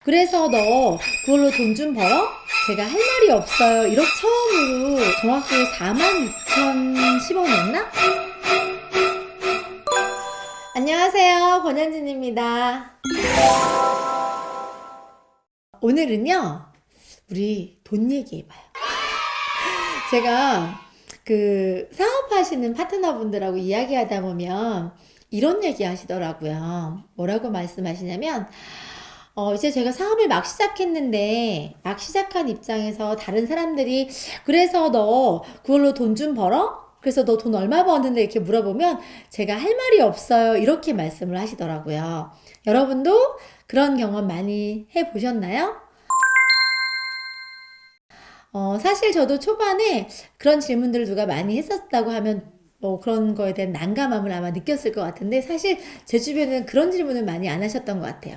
그래서 너 그걸로 돈 좀 벌어? 제가 할 말이 없어요. 이렇게 처음으로 정확히 46,010원이었나? 안녕하세요. 권현진입니다. 오늘은요, 우리 돈 얘기해봐요. 제가 사업하시는 파트너분들하고 이야기하다 보면 이런 얘기 하시더라고요. 뭐라고 말씀하시냐면, 이제 제가 사업을 막 시작했는데, 막 시작한 입장에서 다른 사람들이, 그래서 너 그걸로 돈 좀 벌어? 그래서 너 돈 얼마 버는데 이렇게 물어보면 제가 할 말이 없어요. 이렇게 말씀을 하시더라고요. 여러분도 그런 경험 많이 해보셨나요? 사실 저도 초반에 그런 질문들을 누가 많이 했었다고 하면 뭐 그런 거에 대한 난감함을 아마 느꼈을 것 같은데 사실 제 주변에는 그런 질문을 많이 안 하셨던 것 같아요.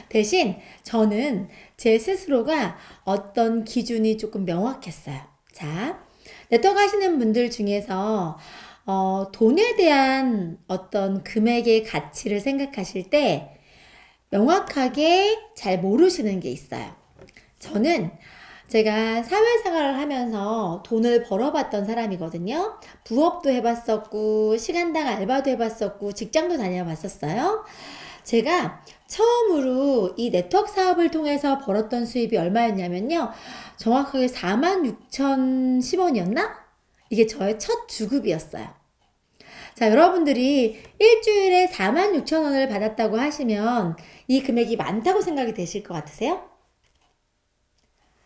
대신 저는 제 스스로가 어떤 기준이 조금 명확했어요. 자, 네트워크 하시는 분들 중에서 돈에 대한 어떤 금액의 가치를 생각하실 때 명확하게 잘 모르시는 게 있어요. 저는 제가 사회생활을 하면서 돈을 벌어봤던 사람이거든요. 부업도 해봤었고, 시간당 알바도 해봤었고, 직장도 다녀봤었어요. 제가 처음으로 이 네트워크 사업을 통해서 벌었던 수입이 얼마였냐면요. 정확하게 46,010원이었나? 이게 저의 첫 주급이었어요. 자, 여러분들이 일주일에 46,000원을 받았다고 하시면 이 금액이 많다고 생각이 되실 것 같으세요?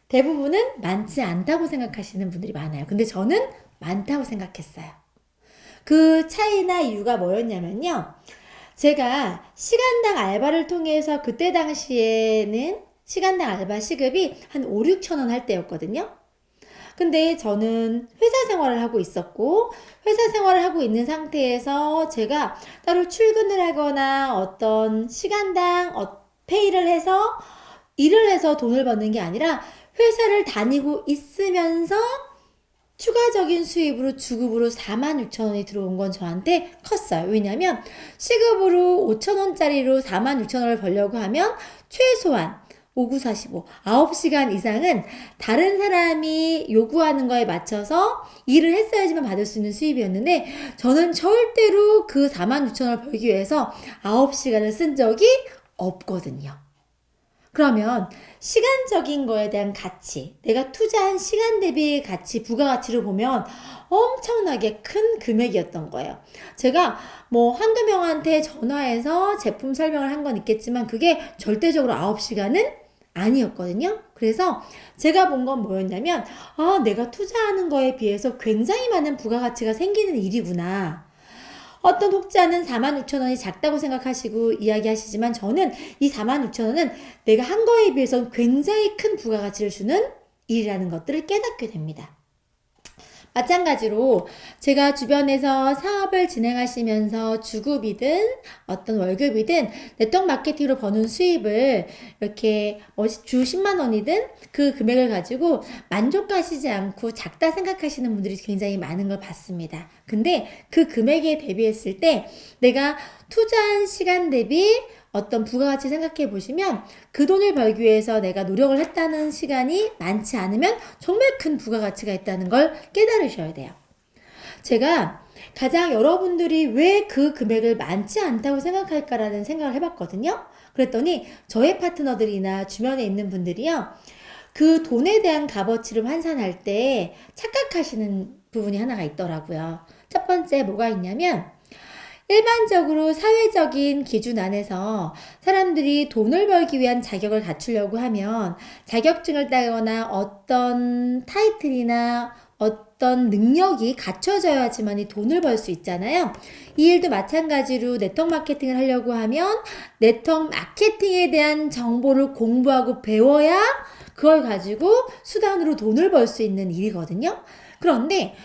대부분은 많지 않다고 생각하시는 분들이 많아요. 근데 저는 많다고 생각했어요. 그 차이나 이유가 뭐였냐면요. 제가 시간당 알바를 통해서 그때 당시에는 시간당 알바 시급이 한 5, 6천 원 할 때였거든요. 근데 저는 회사 생활을 하고 있었고, 회사 생활을 하고 있는 상태에서 제가 따로 출근을 하거나 어떤 시간당 페이를 해서 일을 해서 돈을 버는 게 아니라 회사를 다니고 있으면서 추가적인 수입으로 주급으로 46,000원이 들어온 건 저한테 컸어요. 왜냐면 시급으로 5,000원짜리로 46,000원을 벌려고 하면 최소한 5945, 9시간 이상은 다른 사람이 요구하는 거에 맞춰서 일을 했어야지만 받을 수 있는 수입이었는데 저는 절대로 그 46,000원을 벌기 위해서 9시간을 쓴 적이 없거든요. 그러면 시간적인 거에 대한 가치, 내가 투자한 시간 대비 가치, 부가가치를 보면 엄청나게 큰 금액이었던 거예요. 제가 뭐 한두 명한테 전화해서 제품 설명을 한 건 있겠지만 그게 절대적으로 9시간은 아니었거든요. 그래서 제가 본 건 뭐였냐면, 내가 투자하는 거에 비해서 굉장히 많은 부가가치가 생기는 일이구나. 어떤 혹자는 46,000원이 작다고 생각하시고 이야기하시지만 저는 이 46,000원은 내가 한 거에 비해서 굉장히 큰 부가가치를 주는 일이라는 것들을 깨닫게 됩니다. 마찬가지로 제가 주변에서 사업을 진행하시면서 주급이든 어떤 월급이든 네트워크 마케팅으로 버는 수입을 이렇게 주 10만 원이든 그 금액을 가지고 만족하시지 않고 작다 생각하시는 분들이 굉장히 많은 걸 봤습니다. 근데 그 금액에 대비했을 때 내가 투자한 시간 대비 어떤 부가가치 생각해 보시면 그 돈을 벌기 위해서 내가 노력을 했다는 시간이 많지 않으면 정말 큰 부가가치가 있다는 걸 깨달으셔야 돼요. 제가 가장 여러분들이 왜 그 금액을 많지 않다고 생각할까라는 생각을 해봤거든요. 그랬더니 저의 파트너들이나 주변에 있는 분들이요. 그 돈에 대한 값어치를 환산할 때 착각하시는 부분이 하나가 있더라고요. 첫 번째 뭐가 있냐면 일반적으로 사회적인 기준 안에서 사람들이 돈을 벌기 위한 자격을 갖추려고 하면 자격증을 따거나 어떤 타이틀이나 어떤 능력이 갖춰져야지만 돈을 벌 수 있잖아요. 이 일도 마찬가지로 네트워크 마케팅을 하려고 하면 네트워크 마케팅에 대한 정보를 공부하고 배워야 그걸 가지고 수단으로 돈을 벌 수 있는 일이거든요. 그런데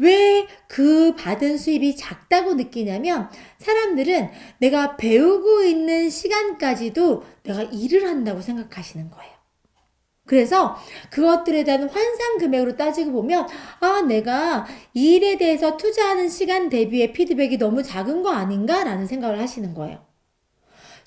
왜 그 받은 수입이 작다고 느끼냐면 사람들은 내가 배우고 있는 시간까지도 내가 일을 한다고 생각하시는 거예요. 그래서 그것들에 대한 환상 금액으로 따지고 보면 내가 이 일에 대해서 투자하는 시간 대비의 피드백이 너무 작은 거 아닌가? 라는 생각을 하시는 거예요.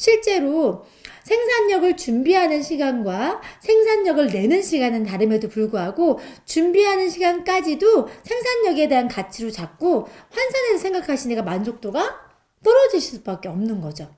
실제로 생산력을 준비하는 시간과 생산력을 내는 시간은 다름에도 불구하고 준비하는 시간까지도 생산력에 대한 가치로 잡고 환산해서 생각하시니까 만족도가 떨어지실 수밖에 없는 거죠.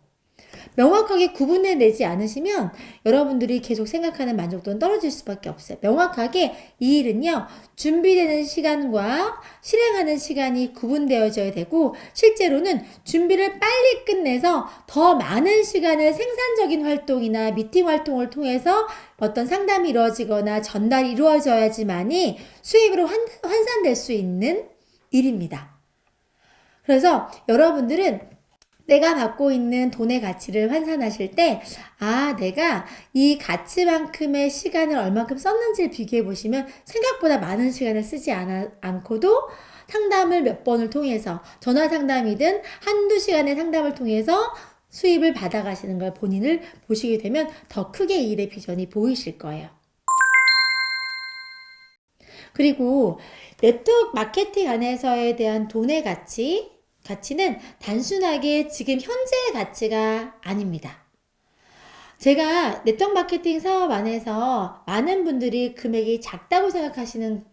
명확하게 구분해내지 않으시면 여러분들이 계속 생각하는 만족도는 떨어질 수밖에 없어요. 명확하게 이 일은요, 준비되는 시간과 실행하는 시간이 구분되어져야 되고, 실제로는 준비를 빨리 끝내서 더 많은 시간을 생산적인 활동이나 미팅 활동을 통해서 어떤 상담이 이루어지거나 전달이 이루어져야지만이 수입으로 환산될 수 있는 일입니다. 그래서 여러분들은 내가 받고 있는 돈의 가치를 환산하실 때, 내가 이 가치만큼의 시간을 얼만큼 썼는지를 비교해 보시면 생각보다 많은 시간을 쓰지 않고도 상담을 몇 번을 통해서, 전화 상담이든 한두 시간의 상담을 통해서 수입을 받아가시는 걸 본인을 보시게 되면 더 크게 이 일의 비전이 보이실 거예요. 그리고 네트워크 마케팅 안에서에 대한 돈의 가치는 단순하게 지금 현재의 가치가 아닙니다. 제가 네트워크 마케팅 사업 안에서 많은 분들이 금액이 작다고 생각하시는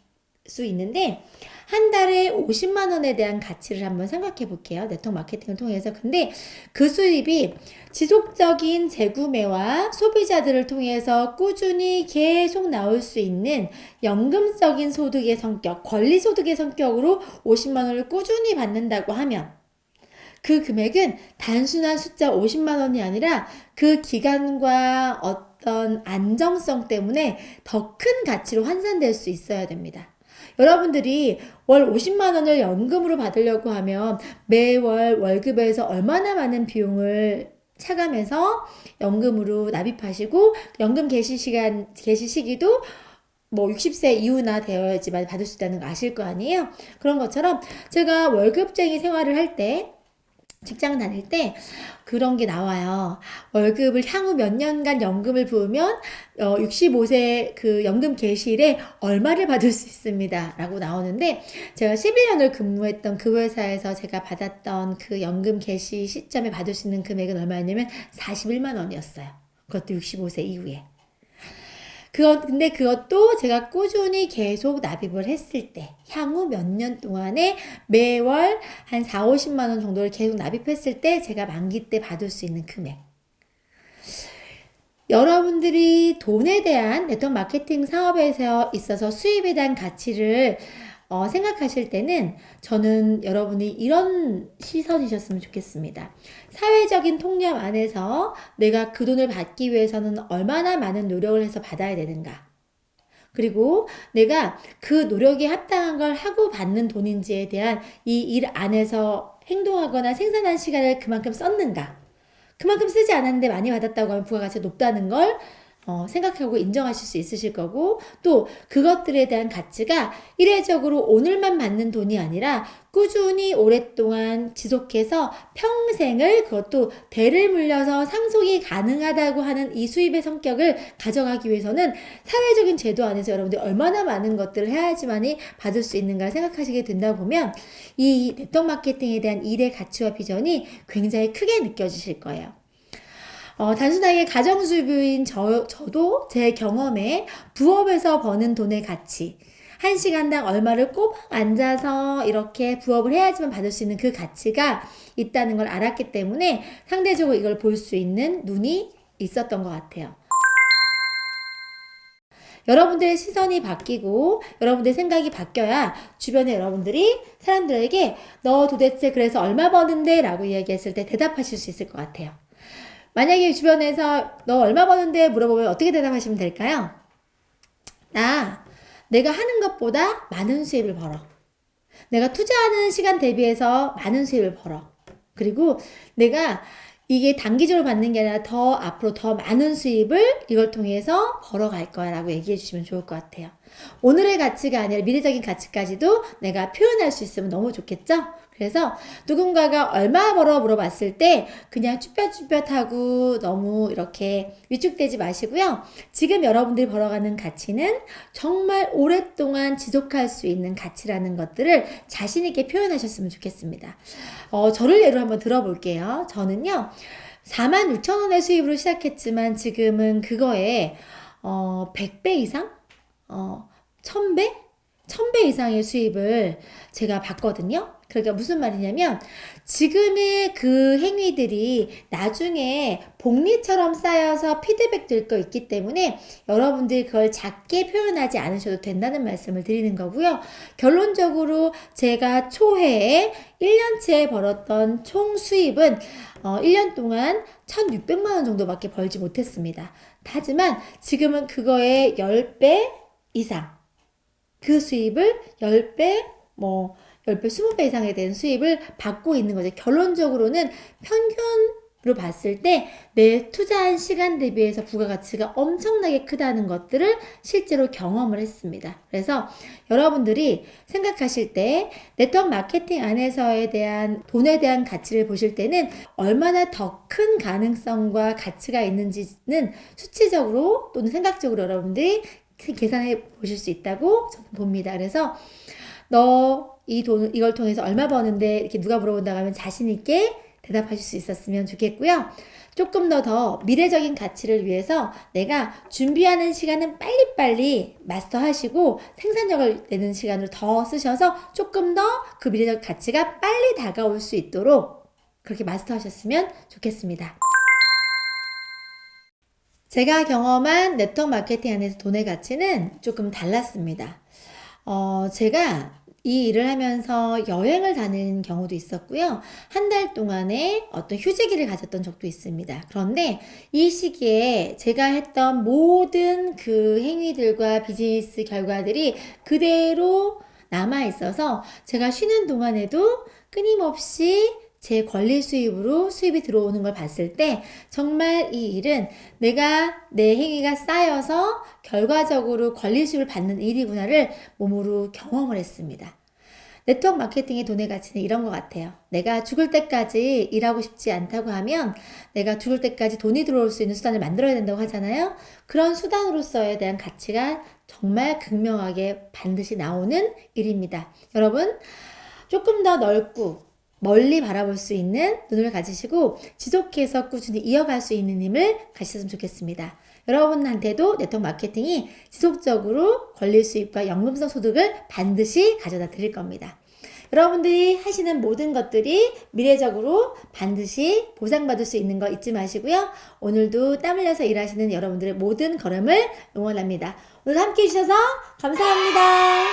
수 있는데, 한 달에 50만 원에 대한 가치를 한번 생각해 볼게요. 네트워크 마케팅을 통해서. 근데 그 수입이 지속적인 재구매와 소비자들을 통해서 꾸준히 계속 나올 수 있는 연금적인 소득의 성격, 권리소득의 성격으로 50만 원을 꾸준히 받는다고 하면, 그 금액은 단순한 숫자 50만 원이 아니라 그 기간과 어떤 안정성 때문에 더 큰 가치로 환산될 수 있어야 됩니다. 여러분들이 월 50만 원을 연금으로 받으려고 하면 매월 월급에서 얼마나 많은 비용을 차감해서 연금으로 납입하시고, 연금 개시 시기도 60세 이후나 되어야지만 받을 수 있다는 거 아실 거 아니에요? 그런 것처럼 제가 월급쟁이 생활을 할 때, 직장 다닐 때 그런 게 나와요. 월급을 향후 몇 년간 연금을 부으면 65세 그 연금 개시일에 얼마를 받을 수 있습니다 라고 나오는데, 제가 11년을 근무했던 그 회사에서 제가 받았던 그 연금 개시 시점에 받을 수 있는 금액은 얼마였냐면 41만 원이었어요. 그것도 65세 이후에. 근데 그것도 제가 꾸준히 계속 납입을 했을 때, 향후 몇 년 동안에 매월 한 4, 50만 원 정도를 계속 납입했을 때 제가 만기 때 받을 수 있는 금액. 여러분들이 돈에 대한 네트워크 마케팅 사업에 있어서 수입에 대한 가치를 생각하실 때는 저는 여러분이 이런 시선이셨으면 좋겠습니다. 사회적인 통념 안에서 내가 그 돈을 받기 위해서는 얼마나 많은 노력을 해서 받아야 되는가. 그리고 내가 그 노력에 합당한 걸 하고 받는 돈인지에 대한 이 일 안에서 행동하거나 생산한 시간을 그만큼 썼는가. 그만큼 쓰지 않았는데 많이 받았다고 하면 부가가치가 높다는 걸 생각하고 인정하실 수 있으실 거고, 또 그것들에 대한 가치가 일회적으로 오늘만 받는 돈이 아니라 꾸준히 오랫동안 지속해서 평생을, 그것도 대를 물려서 상속이 가능하다고 하는 이 수입의 성격을 가져가기 위해서는 사회적인 제도 안에서 여러분들이 얼마나 많은 것들을 해야지만이 받을 수 있는가 생각하시게 된다 보면 이 네트워크 마케팅에 대한 일의 가치와 비전이 굉장히 크게 느껴지실 거예요. 단순하게 가정주부인 저도 제 경험에 부업에서 버는 돈의 가치, 1시간당 얼마를 꼬박 앉아서 이렇게 부업을 해야지만 받을 수 있는 그 가치가 있다는 걸 알았기 때문에 상대적으로 이걸 볼 수 있는 눈이 있었던 것 같아요. 여러분들의 시선이 바뀌고 여러분들의 생각이 바뀌어야 주변에 여러분들이 사람들에게 너 도대체 그래서 얼마 버는데? 라고 이야기했을 때 대답하실 수 있을 것 같아요. 만약에 주변에서 너 얼마 버는데 물어보면 어떻게 대답하시면 될까요? 내가 하는 것보다 많은 수입을 벌어. 내가 투자하는 시간 대비해서 많은 수입을 벌어. 그리고 내가 이게 단기적으로 받는 게 아니라 더 앞으로 더 많은 수입을 이걸 통해서 벌어갈 거야 라고 얘기해 주시면 좋을 것 같아요. 오늘의 가치가 아니라 미래적인 가치까지도 내가 표현할 수 있으면 너무 좋겠죠? 그래서 누군가가 얼마 벌어 물어봤을 때 그냥 쭈뼛쭈뼛하고 너무 이렇게 위축되지 마시고요. 지금 여러분들이 벌어가는 가치는 정말 오랫동안 지속할 수 있는 가치라는 것들을 자신 있게 표현하셨으면 좋겠습니다. 저를 예로 한번 들어볼게요. 저는요. 46,000원의 수입으로 시작했지만 지금은 그거에 100배 이상? 1000배? 1000배 이상의 수입을 제가 봤거든요. 그러니까 무슨 말이냐면 지금의 그 행위들이 나중에 복리처럼 쌓여서 피드백 될 거 있기 때문에 여러분들이 그걸 작게 표현하지 않으셔도 된다는 말씀을 드리는 거고요. 결론적으로 제가 초회에 1년치에 벌었던 총 수입은 1년 동안 1,600만 원 정도밖에 벌지 못했습니다. 하지만 지금은 그거의 10배 이상, 그 수입을 10배, 10배, 20배 이상에 대한 수입을 받고 있는 거죠. 결론적으로는 평균으로 봤을 때 내 투자한 시간 대비해서 부가가치가 엄청나게 크다는 것들을 실제로 경험을 했습니다. 그래서 여러분들이 생각하실 때 네트워크 마케팅 안에서에 대한 돈에 대한 가치를 보실 때는 얼마나 더 큰 가능성과 가치가 있는지는 수치적으로 또는 생각적으로 여러분들이 계산해 보실 수 있다고 저는 봅니다. 그래서 이걸 통해서 얼마 버는데 이렇게 누가 물어본다고 하면 자신있게 대답하실 수 있었으면 좋겠고요. 조금 더 미래적인 가치를 위해서 내가 준비하는 시간은 빨리빨리 마스터하시고 생산력을 내는 시간을 더 쓰셔서 조금 더 그 미래적 가치가 빨리 다가올 수 있도록 그렇게 마스터하셨으면 좋겠습니다. 제가 경험한 네트워크 마케팅 안에서 돈의 가치는 조금 달랐습니다. 제가 이 일을 하면서 여행을 다니는 경우도 있었고요. 한 달 동안에 어떤 휴직기를 가졌던 적도 있습니다. 그런데 이 시기에 제가 했던 모든 그 행위들과 비즈니스 결과들이 그대로 남아 있어서 제가 쉬는 동안에도 끊임없이 제 권리 수입으로 수입이 들어오는 걸 봤을 때 정말 이 일은 내 행위가 쌓여서 결과적으로 권리 수입을 받는 일이구나를 몸으로 경험을 했습니다. 네트워크 마케팅의 돈의 가치는 이런 것 같아요. 내가 죽을 때까지 일하고 싶지 않다고 하면 내가 죽을 때까지 돈이 들어올 수 있는 수단을 만들어야 된다고 하잖아요. 그런 수단으로서에 대한 가치가 정말 극명하게 반드시 나오는 일입니다. 여러분, 조금 더 넓고 멀리 바라볼 수 있는 눈을 가지시고 지속해서 꾸준히 이어갈 수 있는 힘을 가지셨으면 좋겠습니다. 여러분한테도 네트워크 마케팅이 지속적으로 권리 수입과 연금성 소득을 반드시 가져다 드릴 겁니다. 여러분들이 하시는 모든 것들이 미래적으로 반드시 보상받을 수 있는 거 잊지 마시고요. 오늘도 땀 흘려서 일하시는 여러분들의 모든 걸음을 응원합니다. 오늘 함께 해주셔서 감사합니다.